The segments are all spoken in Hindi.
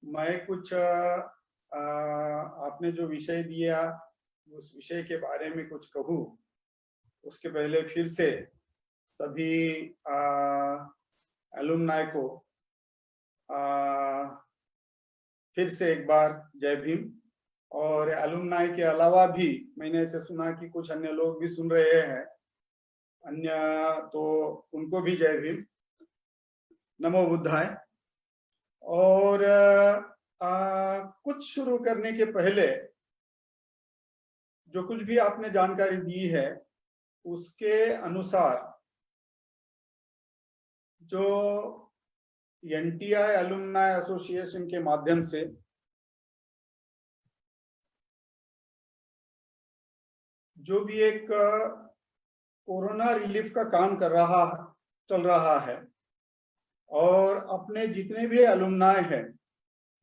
मैं कुछ आपने जो विषय दिया उस विषय के बारे में कुछ कहूँ, उसके पहले फिर से सभी एलुमनाई को आ, फिर से एक बार जय भीम। और एलुमनाई के अलावा भी मैंने ऐसे सुना कि कुछ अन्य लोग भी सुन रहे हैं, अन्य, तो उनको भी जय भीम, नमो बुद्धाय। और कुछ शुरू करने के पहले जो कुछ भी आपने जानकारी दी है उसके अनुसार जो एनटीआई एलुमनाई एसोसिएशन के माध्यम से जो भी एक कोरोना रिलीफ का काम चल रहा है, और अपने जितने भी एलुमनाई हैं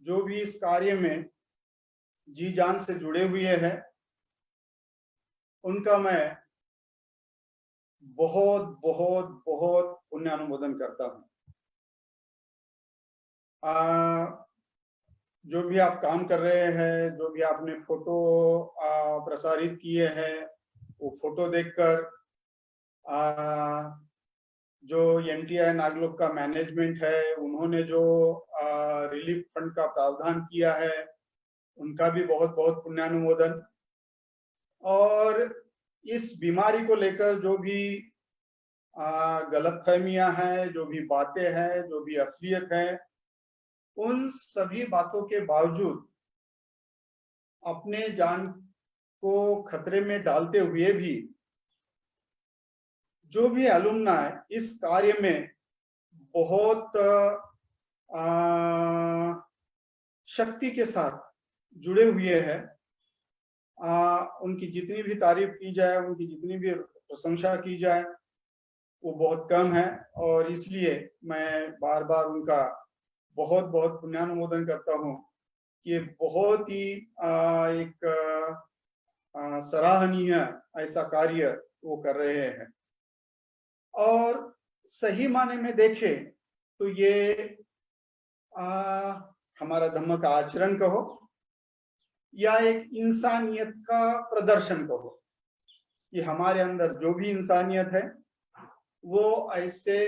जो भी इस कार्य में जी जान से जुड़े हुए हैं, उनका मैं बहुत बहुत बहुत पुण्य अनुमोदन करता हूँ। जो भी आप काम कर रहे हैं, जो भी आपने फोटो प्रसारित किए हैं, वो फोटो देखकर जो एनटीआई नागलोक का मैनेजमेंट है, उन्होंने जो रिलीफ फंड का प्रावधान किया है, उनका भी बहुत बहुत पुण्यानुमोदन। और इस बीमारी को लेकर जो भी गलतफहमियां हैं, जो भी बातें हैं, जो भी असलियत है, उन सभी बातों के बावजूद अपने जान को खतरे में डालते हुए भी जो भी एलुमनाई इस कार्य में बहुत शक्ति के साथ जुड़े हुए हैं, उनकी जितनी भी तारीफ की जाए, उनकी जितनी भी प्रशंसा की जाए, वो बहुत कम है। और इसलिए मैं बार बार उनका बहुत बहुत पुण्यानुमोदन करता हूँ कि ये बहुत ही एक सराहनीय ऐसा कार्य वो कर रहे हैं। और सही माने में देखें तो ये हमारा धम्म का आचरण कहो या एक इंसानियत का प्रदर्शन कहो, कि हमारे अंदर जो भी इंसानियत है वो ऐसे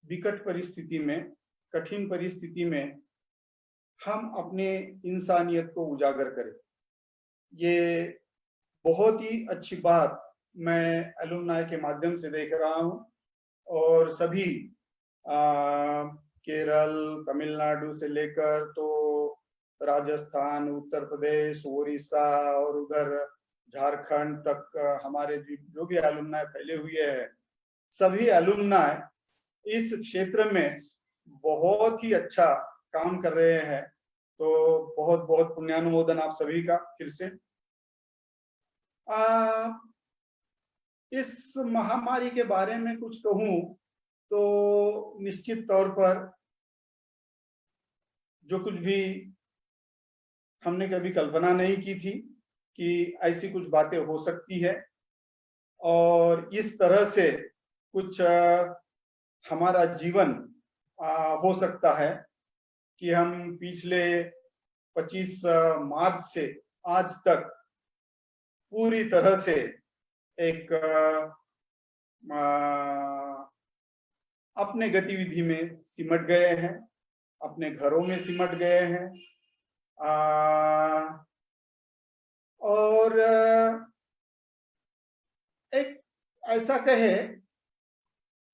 विकट परिस्थिति में, कठिन परिस्थिति में हम अपने इंसानियत को उजागर करें। ये बहुत ही अच्छी बात मैं एलुमनाई के माध्यम से देख रहा हूँ। और सभी केरल, तमिलनाडु से लेकर तो राजस्थान, उत्तर प्रदेश, उड़ीसा और उधर झारखंड तक हमारे जो भी एलुमनाई फैले हुए हैं, सभी एलुमनाई इस क्षेत्र में बहुत ही अच्छा काम कर रहे हैं। तो बहुत बहुत पुण्यानुमोदन आप सभी का फिर से। इस महामारी के बारे में कुछ कहूं तो निश्चित तौर पर जो कुछ भी हमने कभी कल्पना नहीं की थी कि ऐसी कुछ बातें हो सकती है, और इस तरह से कुछ हमारा जीवन हो सकता है कि हम पिछले 25 मार्च से आज तक पूरी तरह से एक अपने गतिविधि में सिमट गए हैं, अपने घरों में सिमट गए हैं। और एक ऐसा कहे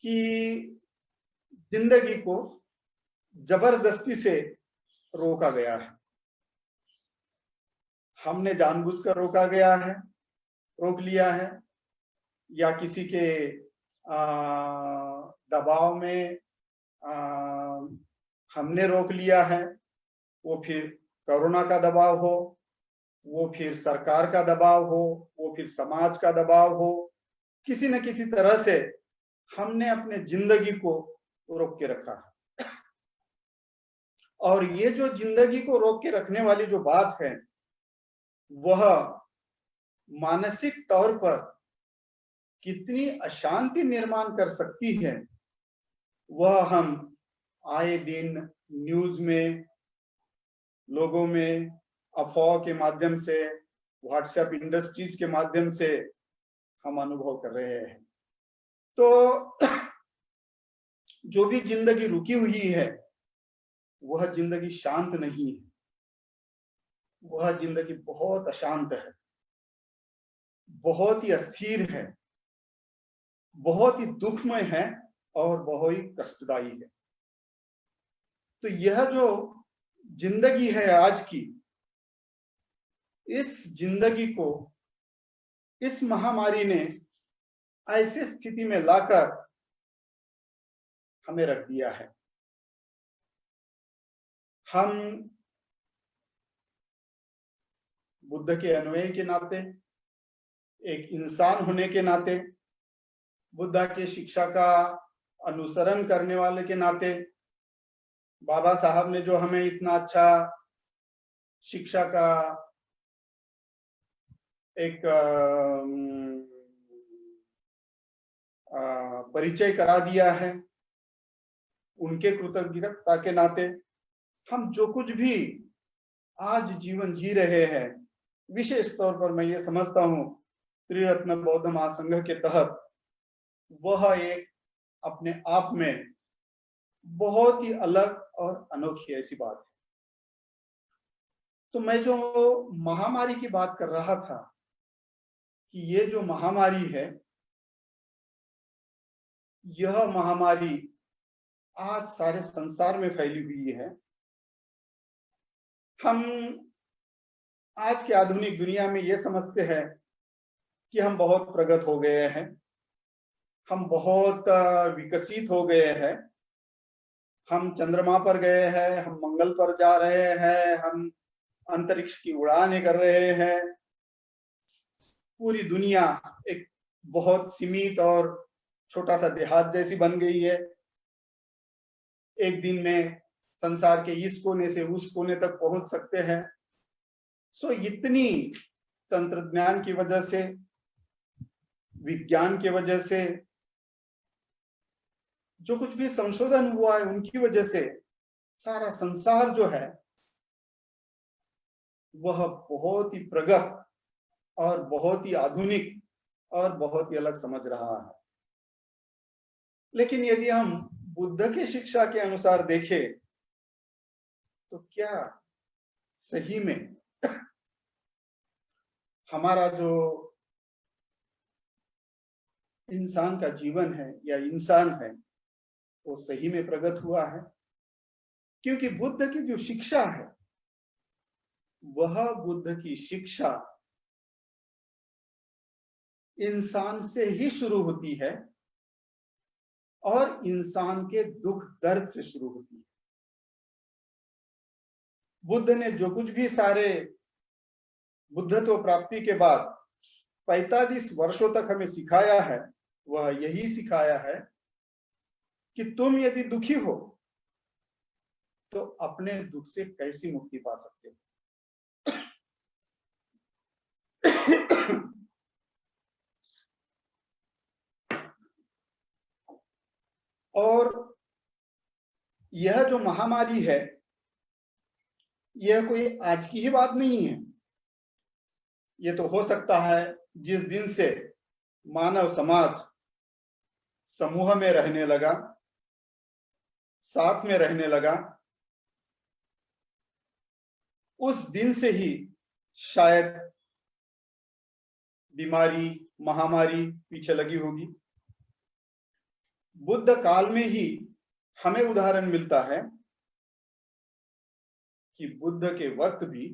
कि जिंदगी को जबरदस्ती से रोका गया है, हमने जानबूझकर रोक लिया है, या किसी के दबाव में हमने रोक लिया है। वो फिर कोरोना का दबाव हो, वो फिर सरकार का दबाव हो, वो फिर समाज का दबाव हो, किसी न किसी तरह से हमने अपने जिंदगी को रोक के रखा है। और ये जो जिंदगी को रोक के रखने वाली जो बात है, वह मानसिक तौर पर कितनी अशांति निर्माण कर सकती है, वह हम आए दिन न्यूज में, लोगों में अफवाह के माध्यम से, व्हाट्सएप इंडस्ट्रीज के माध्यम से हम अनुभव कर रहे हैं। तो जो भी जिंदगी रुकी हुई है वह जिंदगी शांत नहीं है, वह जिंदगी बहुत अशांत है, बहुत ही अस्थिर है, बहुत ही दुखमय है और बहुत ही कष्टदायी है। तो यह जो जिंदगी है आज की, इस जिंदगी को इस महामारी ने ऐसी स्थिति में लाकर हमें रख दिया है। हम बुद्ध के अनुयायी के नाते, एक इंसान होने के नाते, बुद्ध के शिक्षा का अनुसरण करने वाले के नाते, बाबा साहब ने जो हमें इतना अच्छा शिक्षा का एक परिचय करा दिया है, उनके कृतज्ञता के नाते हम जो कुछ भी आज जीवन जी रहे हैं, विशेष तौर पर मैं ये समझता हूँ त्रिरत्न बौद्ध महासंघ के तहत, वह एक अपने आप में बहुत ही अलग और अनोखी ऐसी बात है। तो मैं जो महामारी की बात कर रहा था कि ये जो महामारी है, यह महामारी आज सारे संसार में फैली हुई है। हम आज के आधुनिक दुनिया में ये समझते हैं कि हम बहुत प्रगत हो गए हैं, हम बहुत विकसित हो गए हैं, हम चंद्रमा पर गए हैं, हम मंगल पर जा रहे हैं, हम अंतरिक्ष की उड़ानें कर रहे हैं। पूरी दुनिया एक बहुत सीमित और छोटा सा देहात जैसी बन गई है। एक दिन में संसार के इस कोने से उस कोने तक पहुंच सकते हैं। सो इतनी तंत्रज्ञान की वजह से, विज्ञान की वजह से, जो कुछ भी संशोधन हुआ है उनकी वजह से सारा संसार जो है वह बहुत ही प्रगत और बहुत ही आधुनिक और बहुत ही अलग समझ रहा है। लेकिन यदि हम बुद्ध की शिक्षा के अनुसार देखें तो क्या सही में हमारा जो इंसान का जीवन है या इंसान है वो सही में प्रगत हुआ है? क्योंकि बुद्ध की जो शिक्षा है, वह बुद्ध की शिक्षा इंसान से ही शुरू होती है और इंसान के दुख दर्द से शुरू होती है। बुद्ध ने जो कुछ भी सारे बुद्धत्व प्राप्ति के बाद 45 वर्षों तक हमें सिखाया है, वह यही सिखाया है कि तुम यदि दुखी हो तो अपने दुख से कैसी मुक्ति पा सकते हो। और यह जो महामारी है, यह कोई आज की ही बात नहीं है। यह तो हो सकता है जिस दिन से मानव समाज समूह में रहने लगा, साथ में रहने लगा, उस दिन से ही शायद बीमारी, महामारी पीछे लगी होगी। बुद्ध काल में ही हमें उदाहरण मिलता है कि बुद्ध के वक्त भी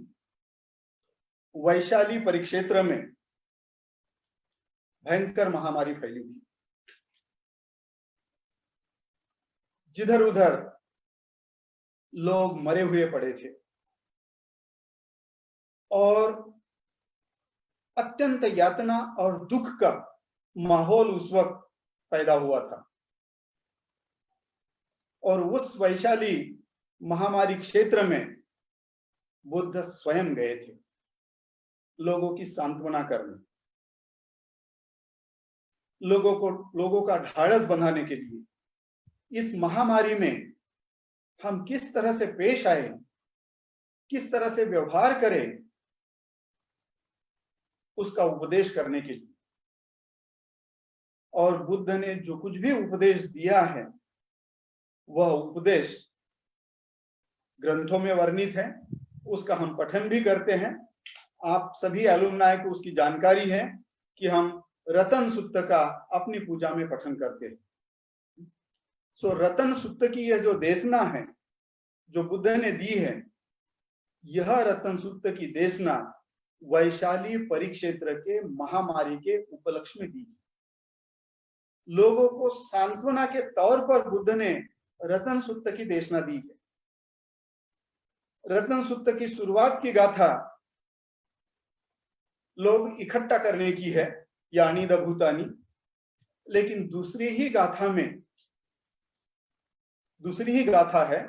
वैशाली परिक्षेत्र में भयंकर महामारी फैली थी। जिधर उधर लोग मरे हुए पड़े थे और अत्यंत यातना और दुख का माहौल उस वक्त पैदा हुआ था। और उस वैशाली महामारी क्षेत्र में बुद्ध स्वयं गए थे लोगों की सांत्वना करने, लोगों का ढाढ़स बंधाने के लिए। इस महामारी में हम किस तरह से पेश आए, किस तरह से व्यवहार करें, उसका उपदेश करने के लिए। और बुद्ध ने जो कुछ भी उपदेश दिया है वह उपदेश ग्रंथों में वर्णित है, उसका हम पठन भी करते हैं। आप सभी एलुमनाई को उसकी जानकारी है कि हम रतन सुत्त का अपनी पूजा में पठन करते हैं। सो रतन सुत्त की यह जो देशना है जो बुद्ध ने दी है, यह रतन सुत्त की देशना वैशाली परिक्षेत्र के महामारी के उपलक्ष्य में दी है। लोगों को सांत्वना के तौर पर बुद्ध ने रतन सुत्त की देशना दी है। रतन सुत्त की शुरुआत की गाथा लोग इकट्ठा करने की है, यानी द भूतानी, लेकिन दूसरी ही गाथा है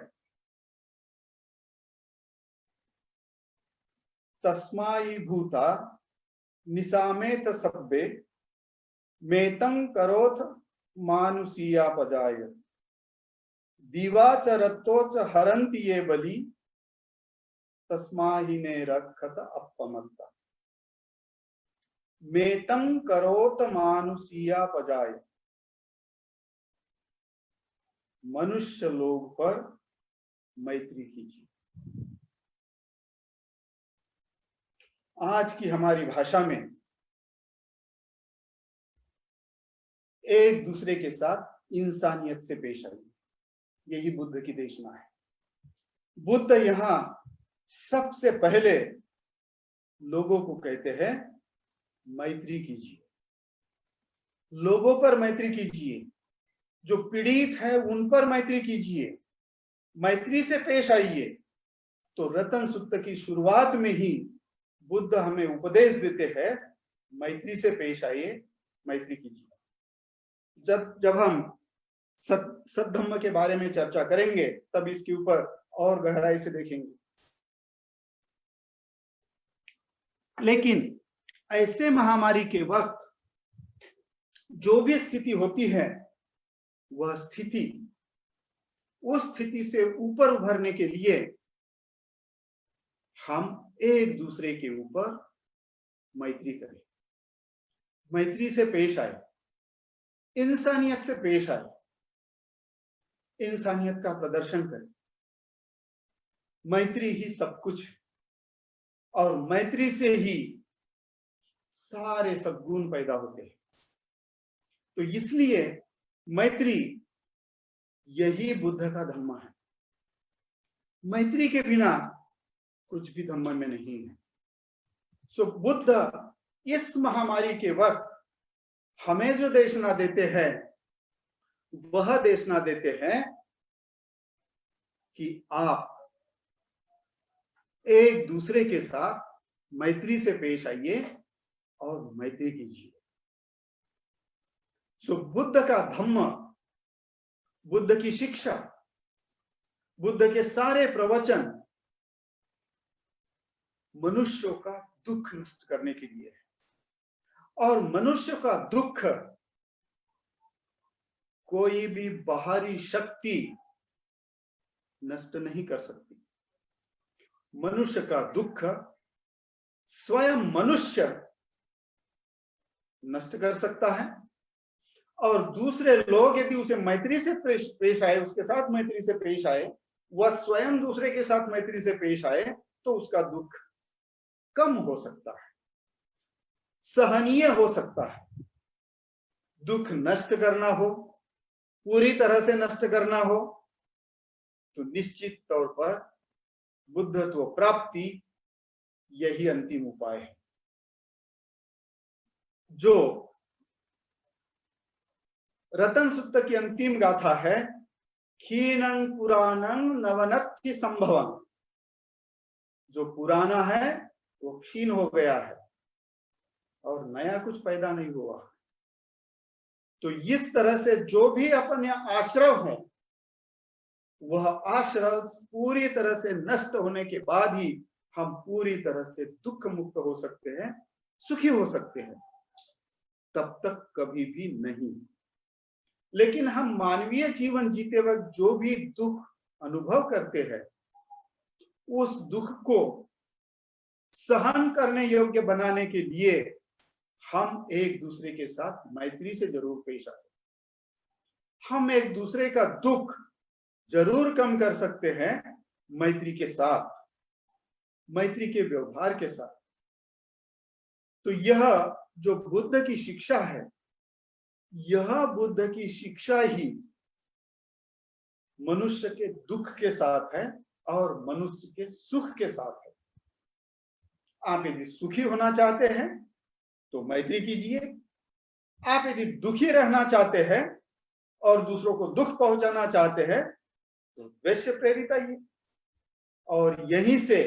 तस्माई भूता निसामेत सब्बे मेतं करोथ मानुषीया पजाय दीवाच रत्तोच हरंति ये बलि तस्माहि ने रखत अपमत्ता। मेतं करोत मानुषीया पजाय, मनुष्य लोग पर मैत्री कीजिए। आज की हमारी भाषा में एक दूसरे के साथ इंसानियत से पेश आइए, यही बुद्ध की देशना है। बुद्ध यहां सबसे पहले लोगों को कहते हैं मैत्री कीजिए, लोगों पर मैत्री कीजिए, जो पीड़ित है उन पर मैत्री कीजिए, मैत्री से पेश आइए। तो रतन सुत्त की शुरुआत में ही बुद्ध हमें उपदेश देते हैं मैत्री से पेश आइए, मैत्री कीजिए। जब हम सद्धम्म के बारे में चर्चा करेंगे तब इसके ऊपर और गहराई से देखेंगे। लेकिन ऐसे महामारी के वक्त जो भी स्थिति होती है, वह स्थिति उस स्थिति से ऊपर उभरने के लिए हम एक दूसरे के ऊपर मैत्री करें, मैत्री से पेश आए, इंसानियत से पेश आए, इंसानियत का प्रदर्शन करें। मैत्री ही सब कुछ है और मैत्री से ही सारे सद्गुण पैदा होते हैं। तो इसलिए मैत्री यही बुद्ध का धम्म है। मैत्री के बिना कुछ भी धम्म में नहीं है। सो बुद्ध इस महामारी के वक्त हमें जो देशना देते हैं वह देशना देते हैं कि आप एक दूसरे के साथ मैत्री से पेश आइए और मैत्री कीजिए। सो बुद्ध का धम्म, बुद्ध की शिक्षा, बुद्ध के सारे प्रवचन मनुष्यों का दुख नष्ट करने के लिए है। और मनुष्य का दुख कोई भी बाहरी शक्ति नष्ट नहीं कर सकती। मनुष्य का दुख स्वयं मनुष्य नष्ट कर सकता है, और दूसरे लोग यदि उसे मैत्री से पेश आए, उसके साथ मैत्री से पेश आए, वह स्वयं दूसरे के साथ मैत्री से पेश आए, तो उसका दुख कम हो सकता है, सहनीय हो सकता है। दुख नष्ट करना हो, पूरी तरह से नष्ट करना हो, तो निश्चित तौर पर बुद्धत्व प्राप्ति यही अंतिम उपाय है। जो रतन सुत्त की अंतिम गाथा है, क्षीणं पुराणं नवनत्ति संभवं, जो पुराना है वो क्षीण हो गया है और नया कुछ पैदा नहीं हुआ। तो इस तरह से जो भी अपने आश्रव है, वह आश्रव पूरी तरह से नष्ट होने के बाद ही हम पूरी तरह से दुख मुक्त हो सकते हैं, सुखी हो सकते हैं, तब तक कभी भी नहीं। लेकिन हम मानवीय जीवन जीते वक्त जो भी दुख अनुभव करते हैं, उस दुख को सहन करने योग्य बनाने के लिए हम एक दूसरे के साथ मैत्री से जरूर पेश आ सकते। हम एक दूसरे का दुख जरूर कम कर सकते हैं मैत्री के साथ, मैत्री के व्यवहार के साथ। तो यह जो बुद्ध की शिक्षा है, यह बुद्ध की शिक्षा ही मनुष्य के दुख के साथ है और मनुष्य के सुख के साथ है। आप यदि सुखी होना चाहते हैं तो मैत्री कीजिए, आप यदि दुखी रहना चाहते हैं और दूसरों को दुख पहुंचाना चाहते हैं तो द्वेष से प्रेरित आइए। और यहीं से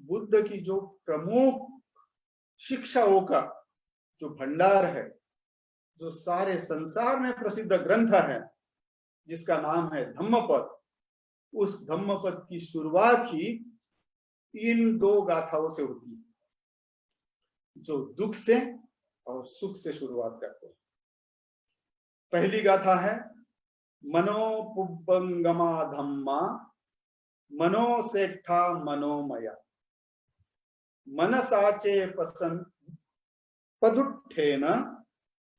बुद्ध की जो प्रमुख शिक्षाओं का जो भंडार है, जो सारे संसार में प्रसिद्ध ग्रंथ है, जिसका नाम है धम्मपद, उस धम्मपद की शुरुआत ही इन दो गाथाओं से होती है, जो दुख से और सुख से शुरुआत करते हैं। पहली गाथा है मनोपुब्बंगमा धम्मा मनोसेठा मनोमया मनसाचे पसन पदुट्ठेन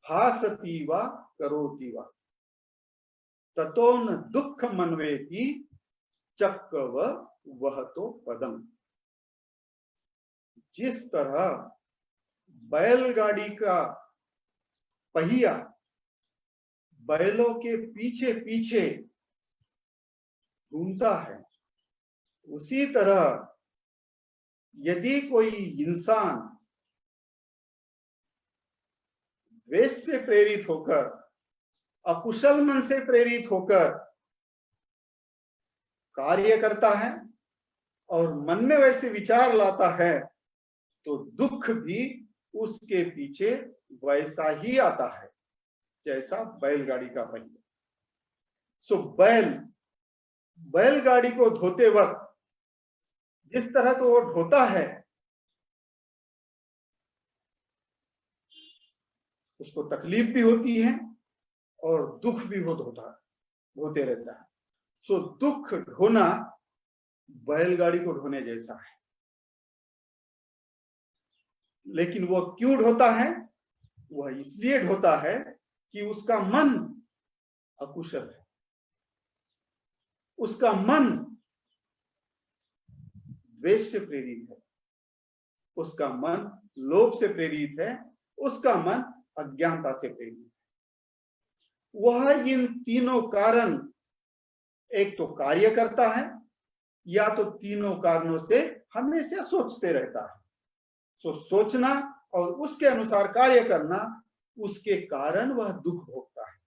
भासती वा करोति वा ततो न दुख मनवेति चक्कव वह तो पदम। जिस तरह बैलगाड़ी का पहिया बैलों के पीछे पीछे घूमता है, उसी तरह यदि कोई इंसान द्वेष से प्रेरित होकर, अकुशल मन से प्रेरित होकर कार्य करता है और मन में वैसे विचार लाता है, तो दुख भी उसके पीछे वैसा ही आता है जैसा बैलगाड़ी का पहिया। सो बैलगाड़ी को धोते वक्त जिस तरह तो वो ढोता है, उसको तकलीफ भी होती है और दुख भी होते रहता है। सो दुख ढोना बैलगाड़ी को ढोने जैसा है। लेकिन वो क्यों ढोता है? वह इसलिए ढोता है कि उसका मन अकुशल है, उसका मन द्वेष से प्रेरित है, उसका मन लोभ से प्रेरित है, उसका मन अज्ञानता से प्रेरित है। वह इन तीनों कारण एक तो कार्य करता है या तो तीनों कारणों से हमेशा सोचते रहता है। सो सोचना और उसके अनुसार कार्य करना, उसके कारण वह दुख भोगता है,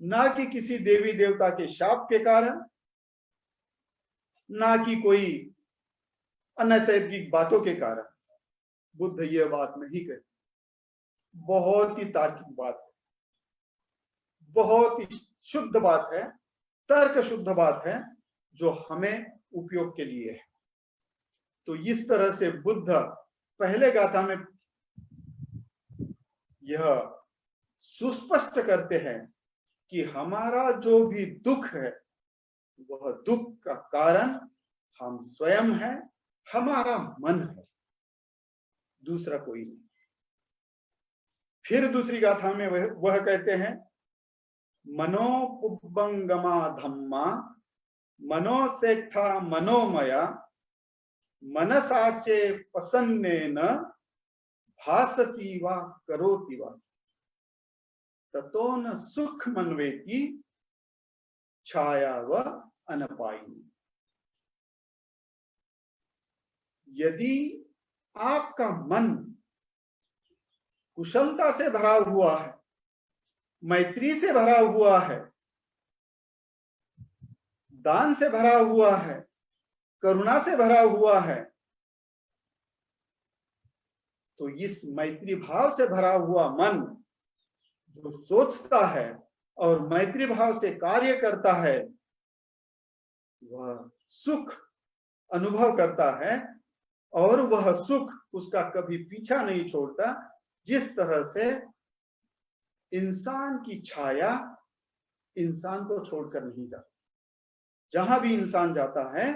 ना कि किसी देवी देवता के शाप के कारण, ना कि कोई अनैसर्गिक बातों के कारण। बुद्ध यह बात नहीं कहते। बहुत ही तार्किक बात है, बहुत ही शुद्ध बात है, तर्क शुद्ध बात है, जो हमें उपयोग के लिए है। तो इस तरह से बुद्ध पहले गाथा में यह सुस्पष्ट करते हैं कि हमारा जो भी दुख है, वह दुख का कारण हम स्वयं हैं, हमारा मन है, दूसरा कोई नहीं। फिर दूसरी गाथा में वह कहते हैं मनोपुब्बंगमा धम्मा मनोसेठा मनोमया मनसाचे पसन्नेन भासती वा करोति वा ततो न सुख मनवेति छाया व अनपायिनी। यदि आपका मन कुशलता से भरा हुआ है, मैत्री से भरा हुआ है, दान से भरा हुआ है, करुणा से भरा हुआ है, तो इस मैत्री भाव से भरा हुआ मन जो सोचता है और मैत्री भाव से कार्य करता है, वह सुख अनुभव करता है और वह सुख उसका कभी पीछा नहीं छोड़ता। जिस तरह से इंसान की छाया इंसान को छोड़कर नहीं जाती। जहां भी इंसान जाता है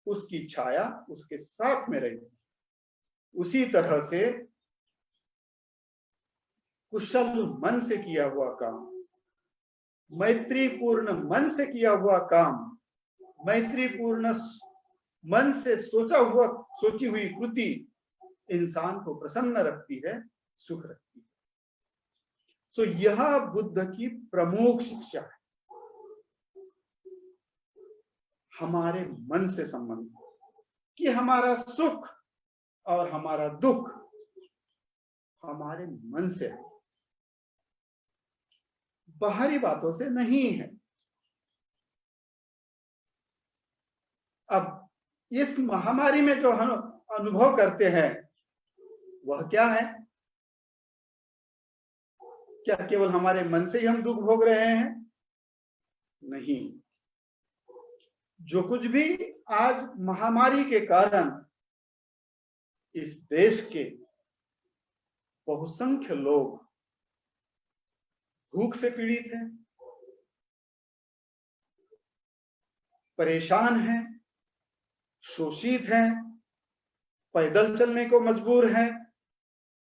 उसकी छाया उसके साथ में रहेगी। उसी तरह से कुशल मन से किया हुआ काम, मैत्रीपूर्ण मन से किया हुआ काम, मैत्रीपूर्ण मन से सोची हुई कृति इंसान को प्रसन्न रखती है, सुख रखती है। सो यह बुद्ध की प्रमुख शिक्षा है। हमारे मन से संबंधित कि हमारा सुख और हमारा दुख हमारे मन से है, बाहरी बातों से नहीं है। अब इस महामारी में जो हम अनुभव करते हैं वह क्या है? क्या केवल हमारे मन से ही हम दुख भोग रहे हैं? नहीं, जो कुछ भी आज महामारी के कारण इस देश के बहुसंख्य लोग भूख से पीड़ित हैं, परेशान हैं, शोषित हैं, पैदल चलने को मजबूर हैं,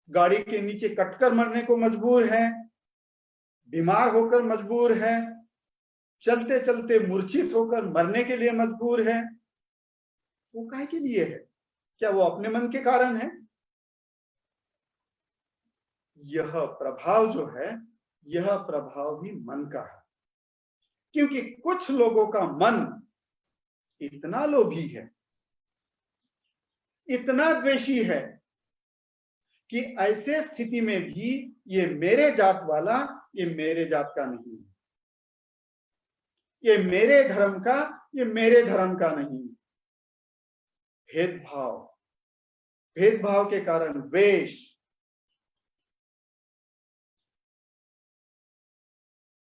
गाड़ी के नीचे कटकर मरने को मजबूर हैं, बीमार होकर मजबूर हैं, चलते चलते मूर्छित होकर मरने के लिए मजबूर है। वो काहे के लिए है? क्या वो अपने मन के कारण है? यह प्रभाव जो है, यह प्रभाव भी मन का है, क्योंकि कुछ लोगों का मन इतना लोभी है, इतना द्वेषी है कि ऐसे स्थिति में भी ये मेरे जात वाला, ये मेरे जात का नहीं, ये मेरे धर्म का, ये मेरे धर्म का नहीं। भेदभाव, भेदभाव के कारण द्वेष,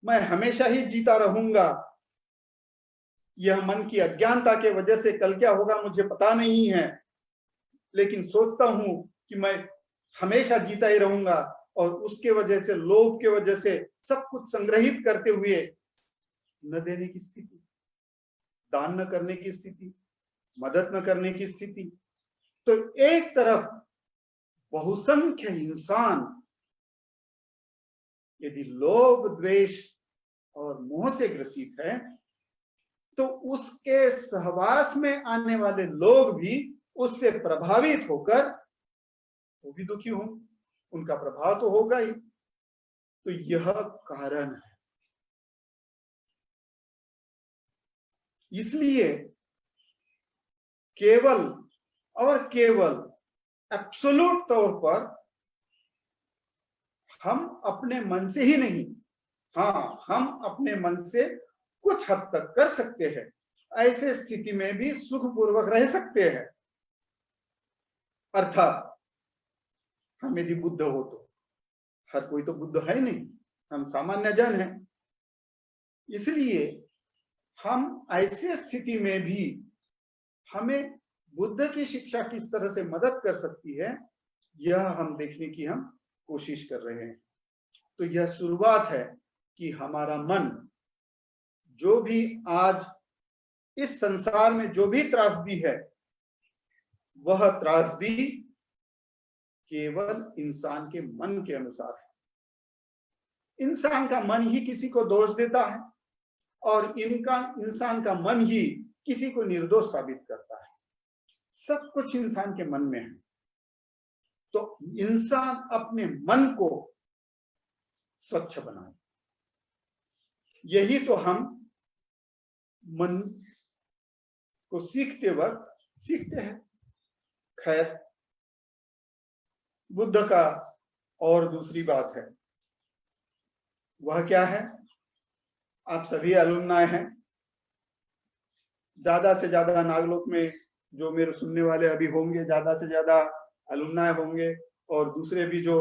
मैं हमेशा ही जीता रहूंगा, यह मन की अज्ञानता के वजह से कल क्या होगा मुझे पता नहीं है, लेकिन सोचता हूं कि मैं हमेशा जीता ही रहूंगा, और उसके वजह से, लोभ के वजह से सब कुछ संग्रहित करते हुए न देने की स्थिति, दान न करने की स्थिति, मदद न करने की स्थिति। तो एक तरफ बहुसंख्य इंसान यदि लोभ, द्वेष और मोह से ग्रसित है, तो उसके सहवास में आने वाले लोग भी उससे प्रभावित होकर वो भी दुखी हों, उनका प्रभाव तो होगा ही। तो यह कारण है। इसलिए केवल और केवल एब्सोल्यूट तौर पर हम अपने मन से ही नहीं, हाँ, हम अपने मन से कुछ हद तक कर सकते हैं, ऐसे स्थिति में भी सुखपूर्वक रह सकते हैं। अर्थात हम यदि बुद्ध हो तो, हर कोई तो बुद्ध है नहीं, हम सामान्य जन हैं, इसलिए हम ऐसे स्थिति में भी हमें बुद्ध की शिक्षा किस तरह से मदद कर सकती है, यह हम देखने की हम कोशिश कर रहे हैं। तो यह शुरुआत है कि हमारा मन, जो भी आज इस संसार में जो भी त्रासदी है, वह त्रासदी केवल इंसान के मन के अनुसार है। इंसान का मन ही किसी को दोष देता है, और इंसान का मन ही किसी को निर्दोष साबित करता है। सब कुछ इंसान के मन में है। तो इंसान अपने मन को स्वच्छ बनाए, यही तो हम मन को सीखते वक्त सीखते हैं। खैर, बुद्ध का और दूसरी बात है, वह क्या है? आप सभी अलुमनाय हैं, ज्यादा से ज्यादा नागलोक में जो मेरे सुनने वाले अभी होंगे, ज्यादा से ज्यादा अलुमनाय होंगे, और दूसरे भी जो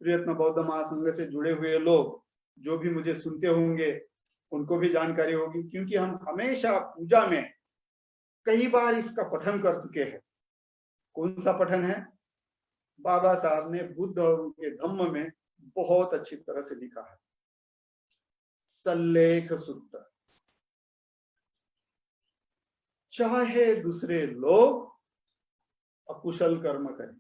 प्रयत्न बौद्ध महासंघ से जुड़े हुए लोग जो भी मुझे सुनते होंगे, उनको भी जानकारी होगी, क्योंकि हम हमेशा पूजा में कई बार इसका पठन कर चुके हैं। कौन सा पठन है? बाबा साहब ने बुद्ध और उनके धम्म में बहुत अच्छी तरह से लिखा है, सल्लेख सूत्र। चाहे दूसरे लोग अकुशल कर्म करें,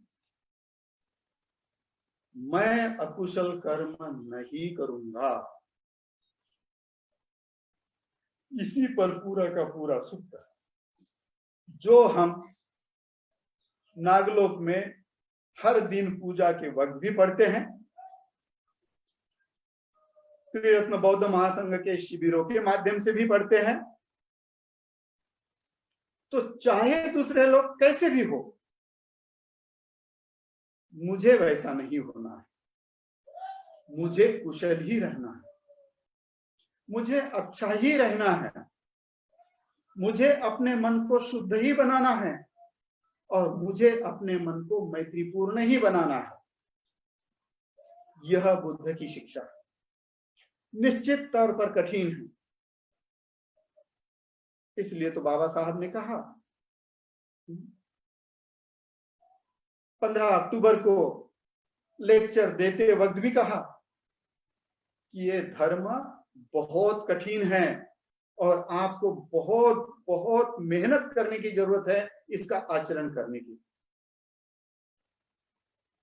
मैं अकुशल कर्म नहीं करूंगा। इसी पर पूरा का पूरा सुख है, जो हम नागलोक में हर दिन पूजा के वक्त भी पढ़ते हैं, त्रिरत्न बौद्ध महासंघ के शिविरों के माध्यम से भी पढ़ते हैं। तो चाहे दूसरे लोग कैसे भी हो, मुझे वैसा नहीं होना है। मुझे कुशल ही रहना है, मुझे अच्छा ही रहना है, मुझे अपने मन को शुद्ध ही बनाना है, और मुझे अपने मन को मैत्रीपूर्ण ही बनाना है। यह बुद्ध की शिक्षा है, निश्चित तौर पर कठिन है। इसलिए तो बाबा साहब ने कहा 15 अक्टूबर को लेक्चर देते वक्त भी कहा कि ये धर्म बहुत कठिन है और आपको बहुत बहुत मेहनत करने की जरूरत है इसका आचरण करने की,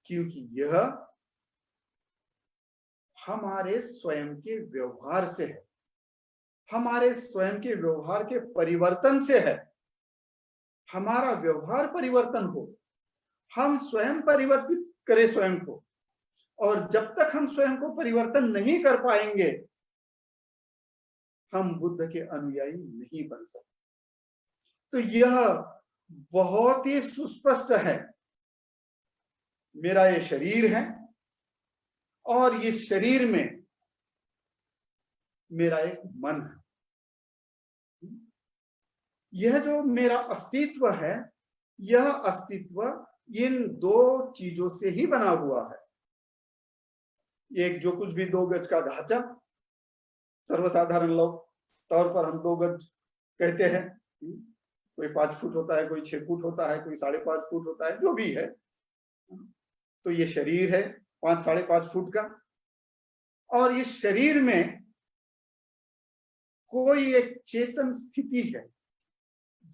क्योंकि यह हमारे स्वयं के व्यवहार से है, हमारे स्वयं के व्यवहार के परिवर्तन से है। हमारा व्यवहार परिवर्तन हो, हम स्वयं परिवर्तित करें स्वयं को, और जब तक हम स्वयं को परिवर्तन नहीं कर पाएंगे, हम बुद्ध के अनुयायी नहीं बन सकते। तो यह बहुत ही सुस्पष्ट है। मेरा ये शरीर है और इस शरीर में मेरा एक मन है। यह जो मेरा अस्तित्व है, यह अस्तित्व इन दो चीजों से ही बना हुआ है। एक जो कुछ भी 2 गज का ढांचा, सर्वसाधारण लोग तौर पर हम 2 गज कहते हैं, कोई 5 फुट होता है, कोई 6 फुट होता है, कोई 5.5 फुट होता है, जो भी है। तो ये शरीर है 5-5.5 फुट का, और इस शरीर में कोई एक चेतन स्थिति है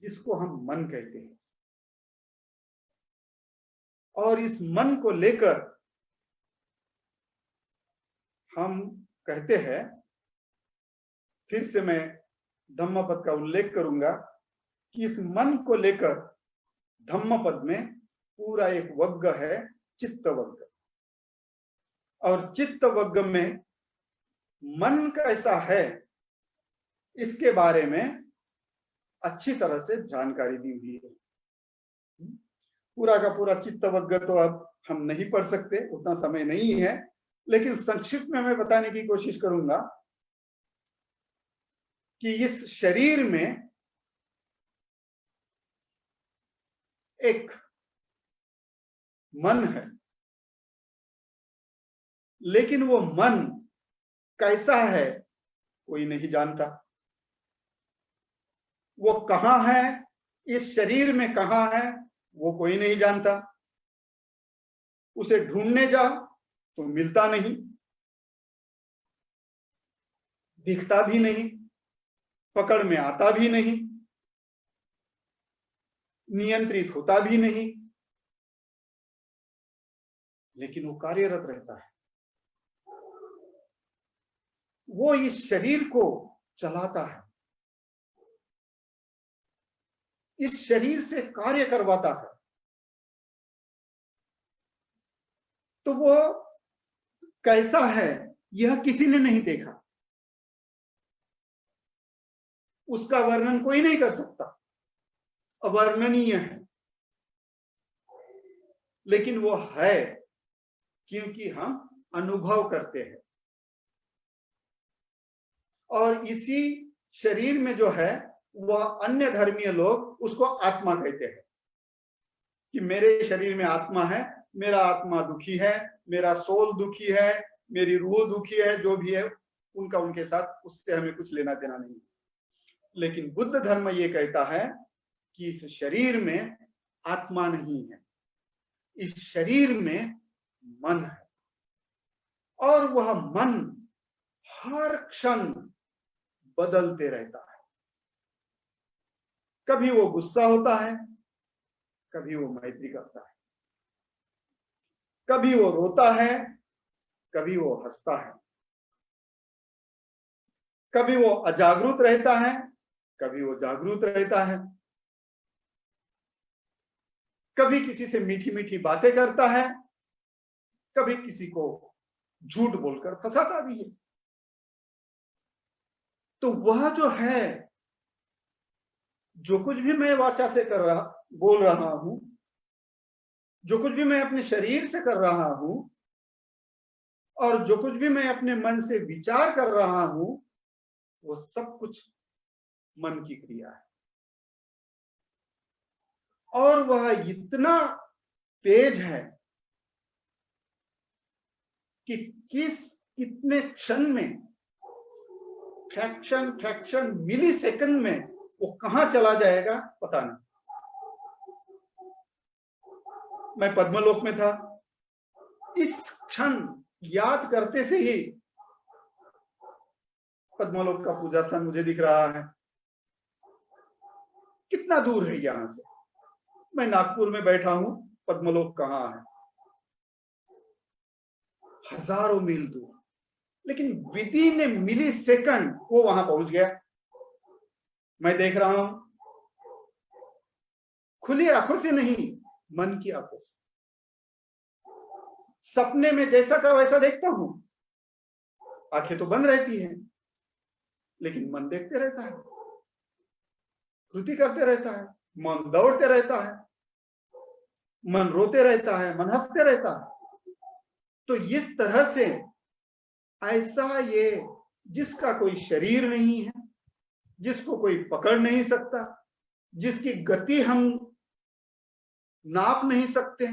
जिसको हम मन कहते हैं, और इस मन को लेकर हम कहते हैं, फिर से मैं धम्मपद का उल्लेख करूंगा कि इस मन को लेकर धम्मपद में पूरा एक वग्ग है, चित्त वग्ग। और चित्त वग्ग में मन कैसा है इसके बारे में अच्छी तरह से जानकारी दी हुई है। पूरा का पूरा चित्त वग्ग तो अब हम नहीं पढ़ सकते, उतना समय नहीं है, लेकिन संक्षिप्त में मैं बताने की कोशिश करूंगा कि इस शरीर में एक मन है, लेकिन वो मन कैसा है कोई नहीं जानता। वो कहां है, इस शरीर में कहां है वो कोई नहीं जानता। उसे ढूंढने जाओ तो मिलता नहीं, दिखता भी नहीं, पकड़ में आता भी नहीं, नियंत्रित होता भी नहीं, लेकिन वो कार्यरत रहता है। वो इस शरीर को चलाता है, इस शरीर से कार्य करवाता है। तो वो कैसा है यह किसी ने नहीं देखा, उसका वर्णन कोई नहीं कर सकता, अवर्णनीय है। लेकिन वो है क्योंकि हम अनुभव करते हैं। और इसी शरीर में जो है वह अन्य धर्मीय लोग उसको आत्मा कहते हैं कि मेरे शरीर में आत्मा है, मेरा आत्मा दुखी है, मेरा सोल दुखी है, मेरी रूह दुखी है, जो भी है उनका उनके साथ, उससे हमें कुछ लेना देना नहीं। लेकिन बुद्ध धर्म ये कहता है कि इस शरीर में आत्मा नहीं है, इस शरीर में मन है, और वह मन हर क्षण बदलते रहता है। कभी वो गुस्सा होता है, कभी वो मैत्री करता है, कभी वो रोता है, कभी वो हंसता है, कभी वो अजागरूक रहता है, कभी वो जागरूक रहता है, कभी किसी से मीठी मीठी बातें करता है, कभी किसी को झूठ बोलकर फंसाता भी है। तो वह जो है, जो कुछ भी मैं वाचा से बोल रहा हूं, जो कुछ भी मैं अपने शरीर से कर रहा हूं, और जो कुछ भी मैं अपने मन से विचार कर रहा हूं, वो सब कुछ मन की क्रिया है। और वह इतना तेज है कि कितने क्षण में, फ्रैक्शन मिली सेकंड में वो कहां चला जाएगा पता नहीं। मैं पद्मलोक में था, इस क्षण याद करते से ही पद्मलोक का पूजा स्थान मुझे दिख रहा है। कितना दूर है यहां से? मैं नागपुर में बैठा हूं, पद्मलोक कहां है? हजारों मील दूर, लेकिन विदिन ए मिली सेकंड वो वहां पहुंच गया। मैं देख रहा हूं, खुली आंखों से नहीं, मन की आंखों से। सपने में जैसा का वैसा देखता हूं, आंखें तो बंद रहती हैं, लेकिन मन देखते रहता है, कृति करते रहता है, मन दौड़ते रहता है, मन रोते रहता है, मन हंसते रहता है। तो इस तरह से ऐसा ये, जिसका कोई शरीर नहीं है, जिसको कोई पकड़ नहीं सकता, जिसकी गति हम नाप नहीं सकते,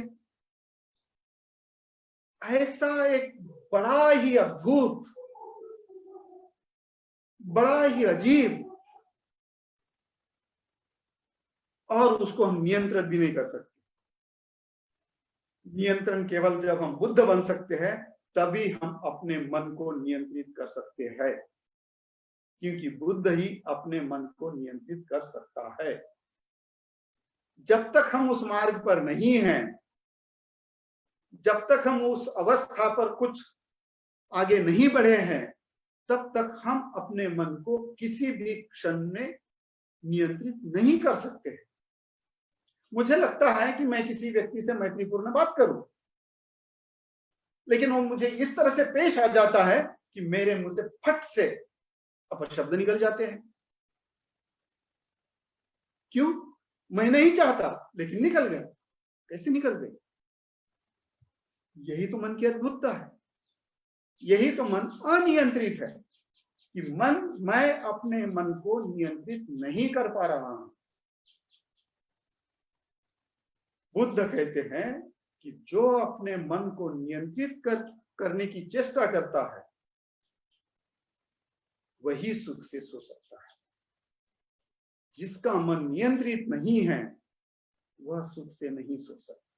ऐसा एक बड़ा ही अद्भुत, बड़ा ही अजीब, और उसको हम नियंत्रित भी नहीं कर सकते। नियंत्रण केवल जब हम बुद्ध बन सकते हैं, तभी हम अपने मन को नियंत्रित कर सकते हैं, क्योंकि बुद्ध ही अपने मन को नियंत्रित कर सकता है। जब तक हम उस मार्ग पर नहीं हैं, जब तक हम उस अवस्था पर कुछ आगे नहीं बढ़े हैं, तब तक हम अपने मन को किसी भी क्षण में नियंत्रित नहीं कर सकते। मुझे लगता है कि मैं किसी व्यक्ति से मैत्रीपूर्ण बात करूं, लेकिन वो मुझे इस तरह से पेश आ जाता है कि मेरे मुंह से फट से अपशब्द निकल जाते हैं। क्यों? मैं नहीं चाहता, लेकिन निकल गए। कैसे निकल गए? यही तो मन की अद्भुतता है, यही तो मन अनियंत्रित है, कि मैं अपने मन को नियंत्रित नहीं कर पा रहा हूं। बुद्ध कहते हैं कि जो अपने मन को नियंत्रित करने की चेष्टा करता है, वही सुख से सो सकता है। जिसका मन नियंत्रित नहीं है, वह सुख से नहीं सो सकता।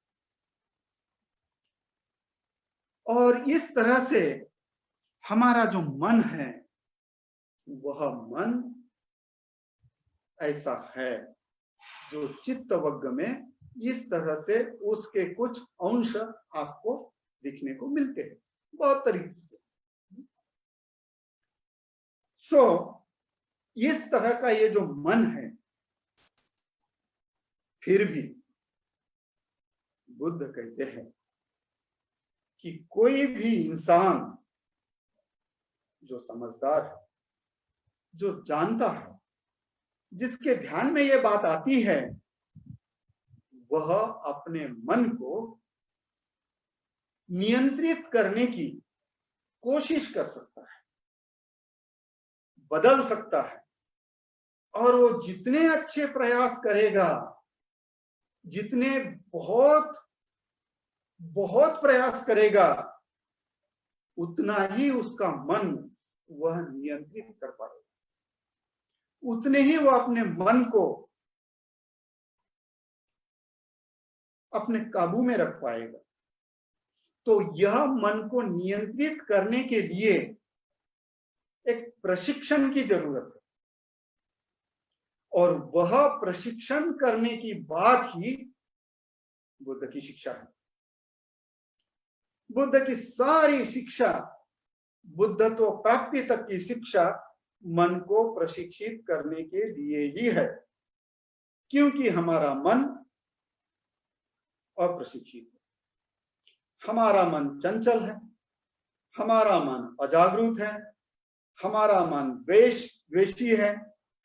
और इस तरह से हमारा जो मन है, वह मन ऐसा है जो चित्तवग्ग में इस तरह से उसके कुछ अंश आपको दिखने को मिलते हैं, बहुत तरीके से। इस तरह का ये जो मन है, फिर भी बुद्ध कहते हैं कि कोई भी इंसान जो समझदार है, जो जानता है, जिसके ध्यान में ये बात आती है, वह अपने मन को नियंत्रित करने की कोशिश कर सकता है, बदल सकता है। और वो जितने अच्छे प्रयास करेगा, जितने बहुत बहुत प्रयास करेगा, उतना ही उसका मन वह नियंत्रित कर पाएगा, उतने ही वो अपने मन को अपने काबू में रख पाएगा। तो यह मन को नियंत्रित करने के लिए एक प्रशिक्षण की जरूरत है। और वह प्रशिक्षण करने की बात ही बुद्ध की शिक्षा है। बुद्ध की सारी शिक्षा, बुद्धत्व प्राप्ति तक की शिक्षा मन को प्रशिक्षित करने के लिए ही है, क्योंकि हमारा मन अप्रशिक्षित है, हमारा मन चंचल है, हमारा मन अजागरूक है, हमारा मन द्वेषी है,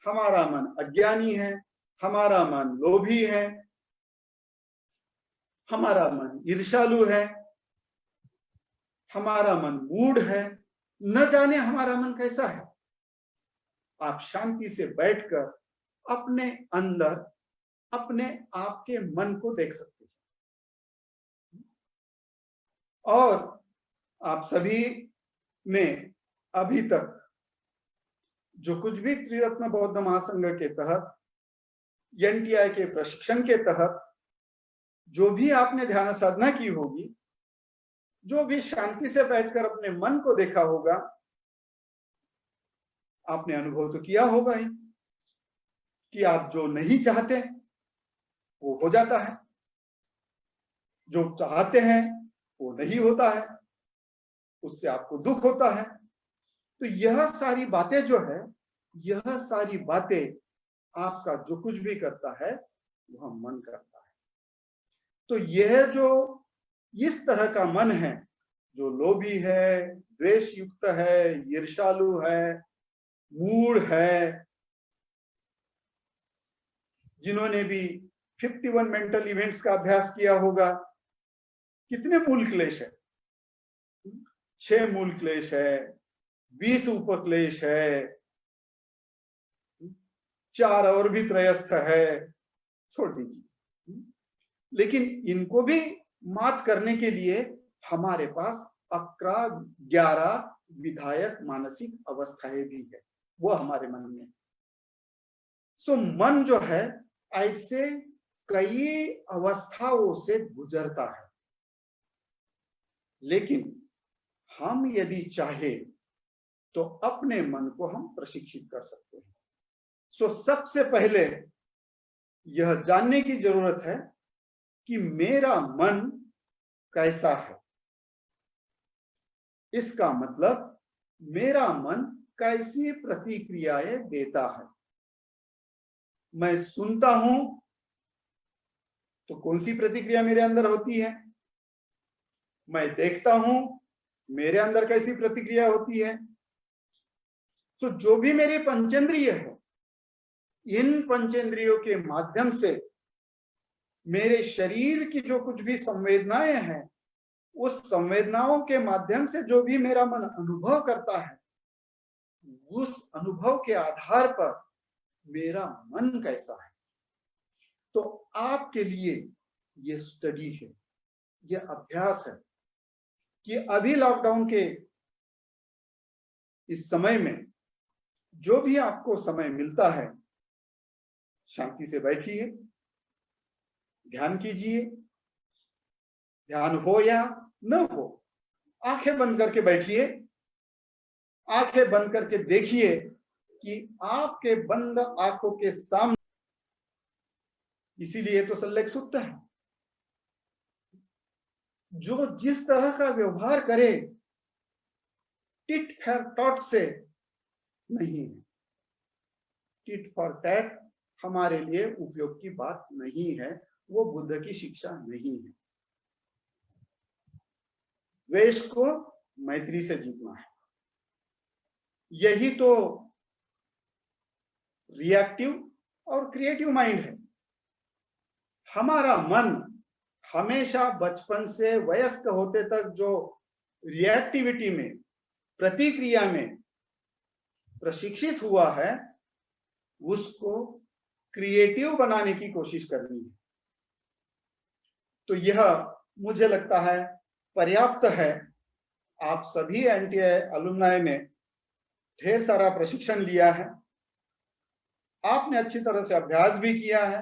हमारा मन अज्ञानी है, हमारा मन लोभी है, हमारा मन ईर्ष्यालु है, हमारा मन मूढ़ है। न जाने हमारा मन कैसा है। आप शांति से बैठकर अपने अंदर अपने आप के मन को देख सकते हैं। और आप सभी ने अभी तक जो कुछ भी त्रिरत्न बौद्ध महासंघ के तहत, एनटीआई के प्रशिक्षण के तहत जो भी आपने ध्यान साधना की होगी, जो भी शांति से बैठकर अपने मन को देखा होगा, आपने अनुभव तो किया होगा ही कि आप जो नहीं चाहते वो हो जाता है, जो चाहते हैं वो नहीं होता है, उससे आपको दुख होता है। तो यह सारी बातें जो है, यह सारी बातें आपका जो कुछ भी करता है वह मन करता है। तो यह जो इस तरह का मन है, जो लोभी है, द्वेष युक्त है, ईर्ष्यालु है, मूढ़ है, जिन्होंने भी 51 मेंटल इवेंट्स का अभ्यास किया होगा, कितने मूल क्लेश है? 6 मूल क्लेश है, 20 उपक्लेश है, 4 और भी त्रयस्थ है, छोड़ दीजिए। लेकिन इनको भी मात करने के लिए हमारे पास 11 विधायक मानसिक अवस्थाएं भी है, वो हमारे मन में। सो मन जो है ऐसे कई अवस्थाओं से गुजरता है, लेकिन हम यदि चाहे तो अपने मन को हम प्रशिक्षित कर सकते हैं। सो सबसे पहले यह जानने की जरूरत है कि मेरा मन कैसा है। इसका मतलब मेरा मन कैसी प्रतिक्रियाएं देता है। मैं सुनता हूं तो कौन सी प्रतिक्रिया मेरे अंदर होती है, मैं देखता हूं मेरे अंदर कैसी प्रतिक्रिया होती है। तो जो भी मेरे पंचेंद्रिय है, इन पंचेंद्रियों के माध्यम से मेरे शरीर की जो कुछ भी संवेदनाएं हैं, उस संवेदनाओं के माध्यम से जो भी मेरा मन अनुभव करता है, उस अनुभव के आधार पर मेरा मन कैसा है। तो आपके लिए ये स्टडी है, ये अभ्यास है कि अभी लॉकडाउन के इस समय में जो भी आपको समय मिलता है, शांति से बैठिए, ध्यान कीजिए। ध्यान हो या न हो, आंखें बंद करके बैठिए, आंखें बंद करके देखिए कि आपके बंद आंखों के सामने, इसीलिए तो सल्लेख सूत्र है, जो जिस तरह का व्यवहार करे टिट फॉर टैट से नहीं है। टिट फॉर टैट हमारे लिए उपयोग की बात नहीं है, वो बुद्ध की शिक्षा नहीं है। द्वेष को मैत्री से जीतना है, यही तो रिएक्टिव और क्रिएटिव माइंड है। हमारा मन हमेशा बचपन से वयस्क होते तक जो रिएक्टिविटी में, प्रतिक्रिया में प्रशिक्षित हुआ है, उसको क्रिएटिव बनाने की कोशिश करनी है। तो यह मुझे लगता है पर्याप्त है। आप सभी एनटीआई अलुमनाई ने ढेर सारा प्रशिक्षण लिया है, आपने अच्छी तरह से अभ्यास भी किया है।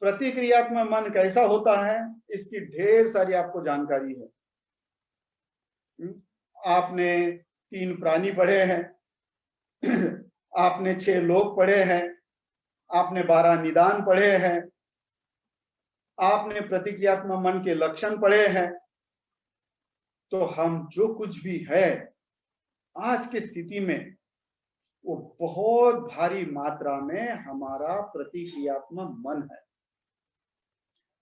प्रतिक्रियात्मक मन कैसा होता है इसकी ढेर सारी आपको जानकारी है। आपने 3 प्राणी पढ़े हैं, आपने 6 लोक पढ़े हैं, आपने 12 निदान पढ़े हैं, आपने प्रतिक्रियात्मक मन के लक्षण पढ़े हैं, तो हम जो कुछ भी है आज की स्थिति में वो बहुत भारी मात्रा में हमारा प्रतिक्रियात्मक मन है,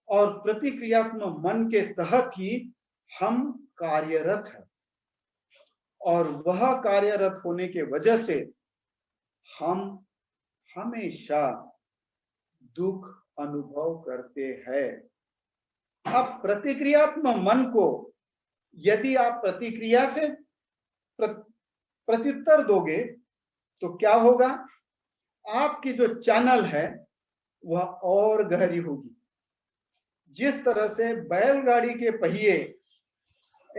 और प्रतिक्रियात्मक मन के तहत ही हम कार्यरत हैं, और वह कार्यरत होने के वजह से हम हमेशा दुख अनुभव करते हैं। अब प्रतिक्रियात्मक मन को यदि आप प्रतिक्रिया से प्रत्युत्तर दोगे तो क्या होगा? आपकी जो चैनल है वह और गहरी होगी। जिस तरह से बैलगाड़ी के पहिए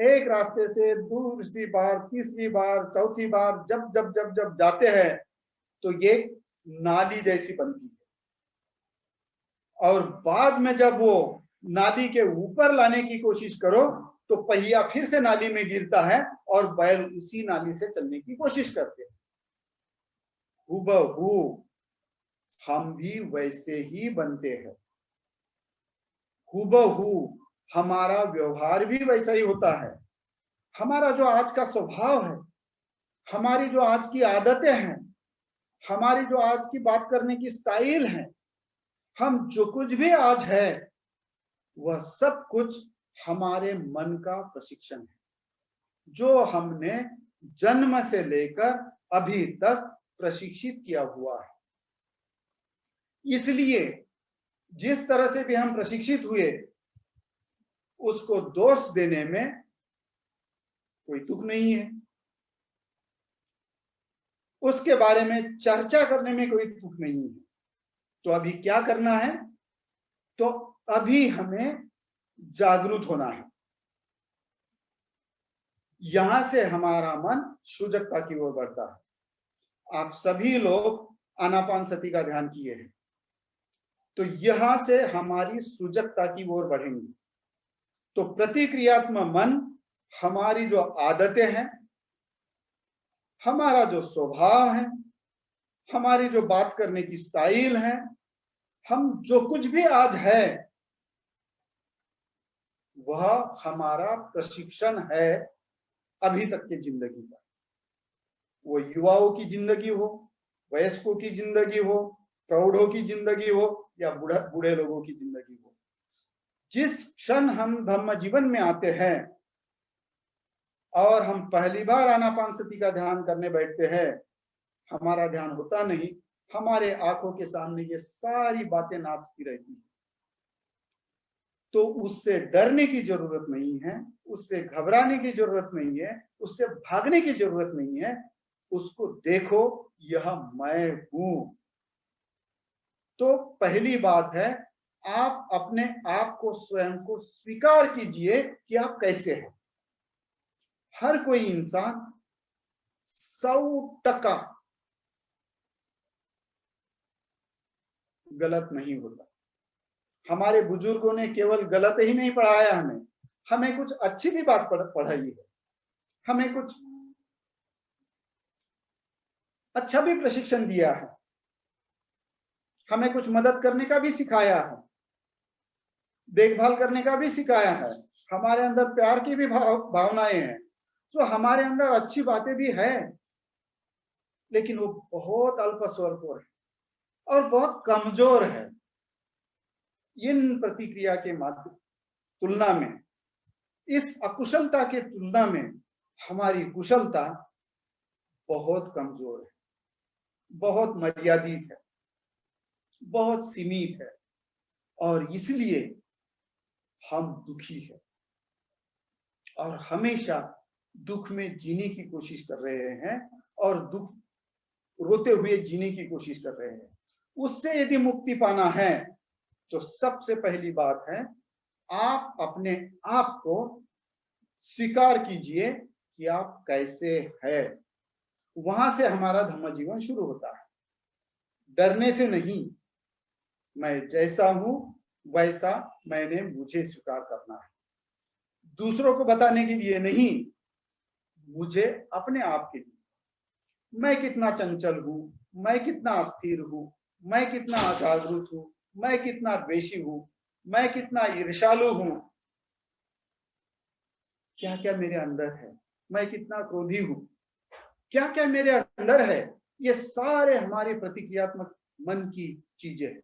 एक रास्ते से दूसरी बार, तीसरी बार, चौथी बार जब जब जब जब जाते हैं तो ये नाली जैसी बनती है, और बाद में जब वो नाली के ऊपर लाने की कोशिश करो तो पहिया फिर से नाली में गिरता है और बैल उसी नाली से चलने की कोशिश करते हैं। हूबहू हम भी वैसे ही बनते हैं, हूबहू हमारा व्यवहार भी वैसा ही होता है। हमारा जो आज का स्वभाव है, हमारी जो आज की आदतें हैं, हमारी जो आज की बात करने की स्टाइल है, हम जो कुछ भी आज है वह सब कुछ हमारे मन का प्रशिक्षण है, जो हमने जन्म से लेकर अभी तक प्रशिक्षित किया हुआ है। इसलिए जिस तरह से भी हम प्रशिक्षित हुए उसको दोष देने में कोई तुक नहीं है, उसके बारे में चर्चा करने में कोई तुक नहीं है। तो अभी क्या करना है? तो अभी हमें जागरूक होना है। यहां से हमारा मन सृजकता की ओर बढ़ता है। आप सभी लोग आनापानसति का ध्यान किए हैं, तो यहां से हमारी सृजकता की ओर बढ़ेंगे। तो प्रतिक्रियात्मक मन हमारी जो आदतें हैं, हमारा जो स्वभाव है, हमारी जो बात करने की स्टाइल है, हम जो कुछ भी आज है वह हमारा प्रशिक्षण है अभी तक की जिंदगी का। वो युवाओं की जिंदगी हो, वयस्कों की जिंदगी हो, प्रौढ़ों की जिंदगी हो या बूढ़े लोगों की जिंदगी हो। जिस क्षण हम धम्म जीवन में आते हैं और हम पहली बार आनापानसति का ध्यान करने बैठते हैं, हमारा ध्यान होता नहीं, हमारे आंखों के सामने ये सारी बातें नाचती रहती हैं। तो उससे डरने की जरूरत नहीं है, उससे घबराने की जरूरत नहीं है, उससे भागने की जरूरत नहीं है। उसको देखो, यह मैं हूं। तो पहली बात है, आप अपने आप को स्वयं को स्वीकार कीजिए कि आप कैसे हैं। हर कोई इंसान 100% गलत नहीं होता। हमारे बुजुर्गों ने केवल गलत ही नहीं पढ़ाया हमें कुछ अच्छी भी बात पढ़ाई है, हमें कुछ अच्छा भी प्रशिक्षण दिया है, हमें कुछ मदद करने का भी सिखाया है, देखभाल करने का भी सिखाया है, हमारे अंदर प्यार की भी भावनाएं हैं, तो हमारे अंदर अच्छी बातें भी है। लेकिन वो बहुत अल्प स्वल्प है और बहुत कमजोर है। इन प्रतिक्रिया के तुलना में, इस अकुशलता के तुलना में हमारी कुशलता बहुत कमजोर है, बहुत मर्यादित है, बहुत सीमित है, और इसलिए हम दुखी है और हमेशा दुख में जीने की कोशिश कर रहे हैं और दुख रोते हुए जीने की कोशिश कर रहे हैं। उससे यदि मुक्ति पाना है तो सबसे पहली बात है, आप अपने आप को स्वीकार कीजिए कि आप कैसे हैं। वहां से हमारा धम्म जीवन शुरू होता है। डरने से नहीं, मैं जैसा हूं वैसा मैंने मुझे स्वीकार करना है। दूसरों को बताने के लिए नहीं, मुझे अपने आप के लिए। मैं कितना चंचल हूं, मैं कितना अस्थिर हूं, मैं कितना अजागरूक हूं, मैं कितना द्वेषी हूं, मैं कितना ईर्ष्यालु हूं, क्या क्या मेरे अंदर है, मैं कितना क्रोधी हूं, क्या क्या मेरे अंदर है। ये सारे हमारे प्रतिक्रियात्मक मन की चीजें हैं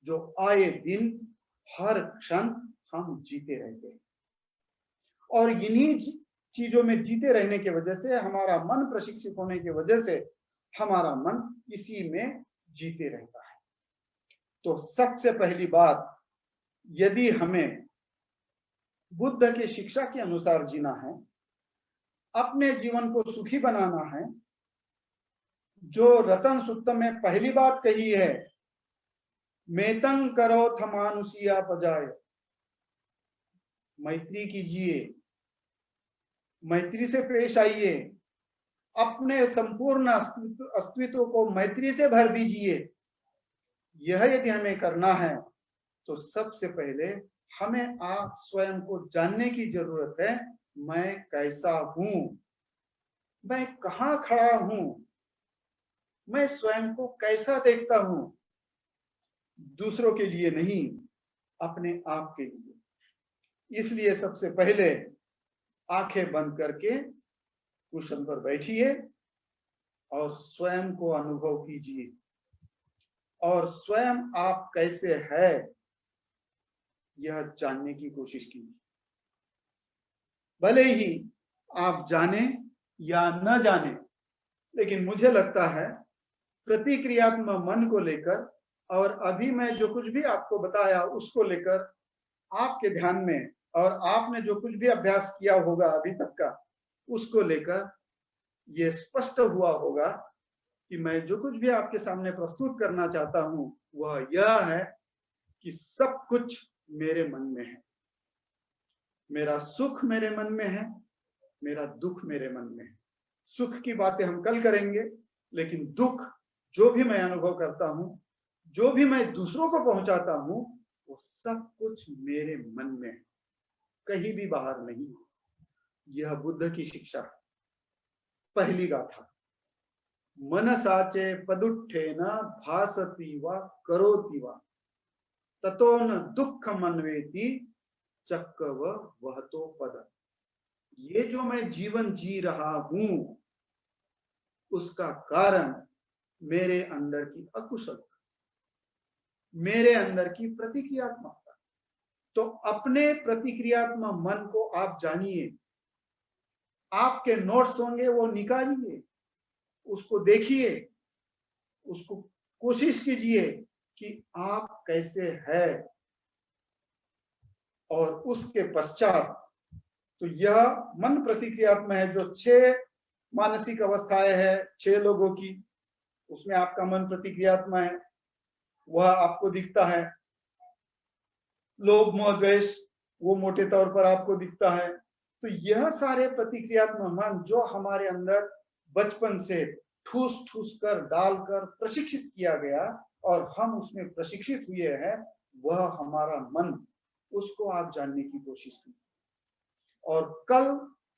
जो आए दिन हर क्षण हम जीते रहते हैं। और इन्हीं चीजों में जीते रहने की वजह से, हमारा मन प्रशिक्षित होने की वजह से, हमारा मन इसी में जीते रहता है। तो सबसे पहली बात, यदि हमें बुद्ध की शिक्षा के अनुसार जीना है, अपने जीवन को सुखी बनाना है, जो रतन सूत्र में पहली बात कही है, मेतं करो थमानुषिया पजाय, मैत्री कीजिए, मैत्री से पेश आइए, अपने संपूर्ण अस्तित्व को मैत्री से भर दीजिए। यह यदि हमें करना है तो सबसे पहले हमें आप स्वयं को जानने की जरूरत है। मैं कैसा हूं, मैं कहां खड़ा हूं, मैं स्वयं को कैसा देखता हूं, दूसरों के लिए नहीं, अपने आप के लिए। इसलिए सबसे पहले आंखें बंद करके कुशन पर बैठिए और स्वयं को अनुभव कीजिए, और स्वयं आप कैसे है यह जानने की कोशिश कीजिए। भले ही आप जाने या न जाने, लेकिन मुझे लगता है प्रतिक्रियात्मक मन को लेकर, और अभी मैं जो कुछ भी आपको बताया उसको लेकर आपके ध्यान में, और आपने जो कुछ भी अभ्यास किया होगा अभी तक का, उसको लेकर ये स्पष्ट हुआ होगा कि मैं जो कुछ भी आपके सामने प्रस्तुत करना चाहता हूं वह यह है कि सब कुछ मेरे मन में है। मेरा सुख मेरे मन में है, मेरा दुख मेरे मन में है। सुख की बातें हम कल करेंगे, लेकिन दुख जो भी मैं अनुभव करता हूं, जो भी मैं दूसरों को पहुंचाता हूं, वो सब कुछ मेरे मन में है, कहीं भी बाहर नहीं। यह बुद्ध की शिक्षा है। पहली गाथा, मनसाचे पदुट्ठेन भासति वा करोति वा ततो न दुख मनवेति चक्कव वहतो पद। ये जो मैं जीवन जी रहा हूं उसका कारण मेरे अंदर की अकुशलता, मेरे अंदर की प्रतिक्रियात्मकता। तो अपने प्रतिक्रियात्मक मन को आप जानिए, आपके नोट्स होंगे वो निकालिए, उसको देखिए, उसको कोशिश कीजिए कि आप कैसे है। और उसके पश्चात तो यह मन प्रतिक्रियात्मक है, जो 6 मानसिक अवस्थाएं हैं 6 लोगों की, उसमें आपका मन प्रतिक्रियात्मक है, वह आपको दिखता है। लोभ मोह द्वेष वो मोटे तौर पर आपको दिखता है। तो यह सारे प्रतिक्रियात्मक मन जो हमारे अंदर बचपन से ठूस ठूस कर डालकर प्रशिक्षित किया गया और हम उसमें प्रशिक्षित हुए हैं, वह हमारा मन, उसको आप जानने की कोशिश कीजिए। और कल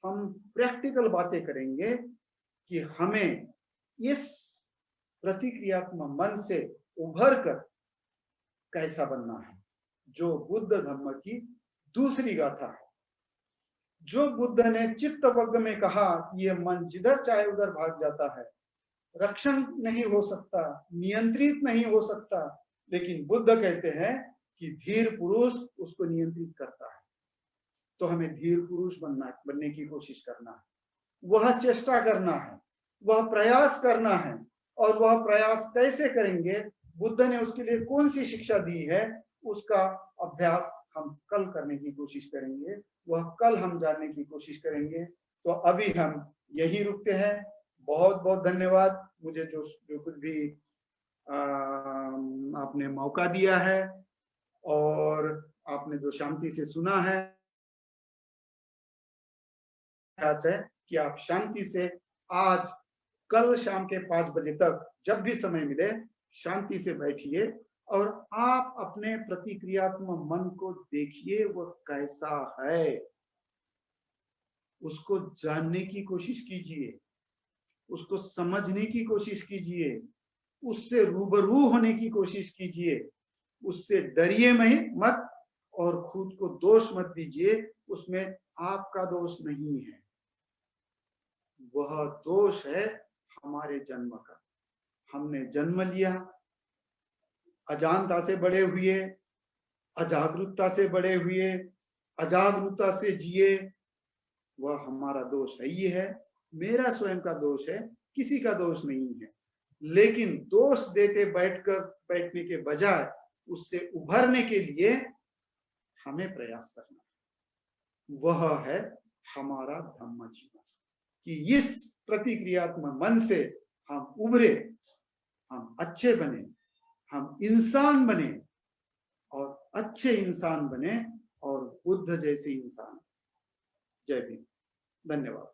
हम प्रैक्टिकल बातें करेंगे कि हमें इस प्रतिक्रियात्मक मन से उभर कर कैसा बनना है, जो बुद्ध धर्म की दूसरी गाथा है। जो बुद्ध ने चित्तवग्ग में कहा कि ये मन जिधर चाहे उधर भाग जाता है, रक्षण नहीं हो सकता, नियंत्रित नहीं हो सकता, लेकिन बुद्ध कहते हैं कि धीर पुरुष उसको नियंत्रित करता है। तो हमें धीर पुरुष बनने की कोशिश करना है, वह चेष्टा करना है, वह प्रयास करना है। और वह प्रयास कैसे करेंगे, बुद्ध ने उसके लिए कौन सी शिक्षा दी है, उसका अभ्यास हम कल करने की कोशिश करेंगे, वह कल हम जानने की कोशिश करेंगे। तो अभी हम यही रुकते हैं। बहुत बहुत धन्यवाद, मुझे जो कुछ भी आपने मौका दिया है और आपने जो शांति से सुना है। प्रयास है कि आप शांति से आज कल शाम के 5 बजे तक जब भी समय मिले शांति से बैठिए और आप अपने प्रतिक्रियात्मक मन को देखिए, वो कैसा है, उसको जानने की कोशिश कीजिए, उसको समझने की कोशिश कीजिए, उससे रूबरू होने की कोशिश कीजिए, उससे डरिए मत और खुद को दोष मत दीजिए, उसमें आपका दोष नहीं है, वह दोष है हमारे जन्म का। हमने जन्म लिया, अजानता से बड़े हुए, अजागरूकता से बड़े हुए, अजागरूकता से जिए, वह हमारा दोष है। ये है मेरा स्वयं का दोष है, किसी का दोष नहीं है। लेकिन दोष देते बैठने के बजाय उससे उभरने के लिए हमें प्रयास करना है। वह है हमारा धम्म जीवन, कि इस प्रतिक्रियात्मक मन से हम उभरे, हम अच्छे बने, हम इंसान बने और अच्छे इंसान बने और बुद्ध जैसे इंसान। जय भीम। धन्यवाद।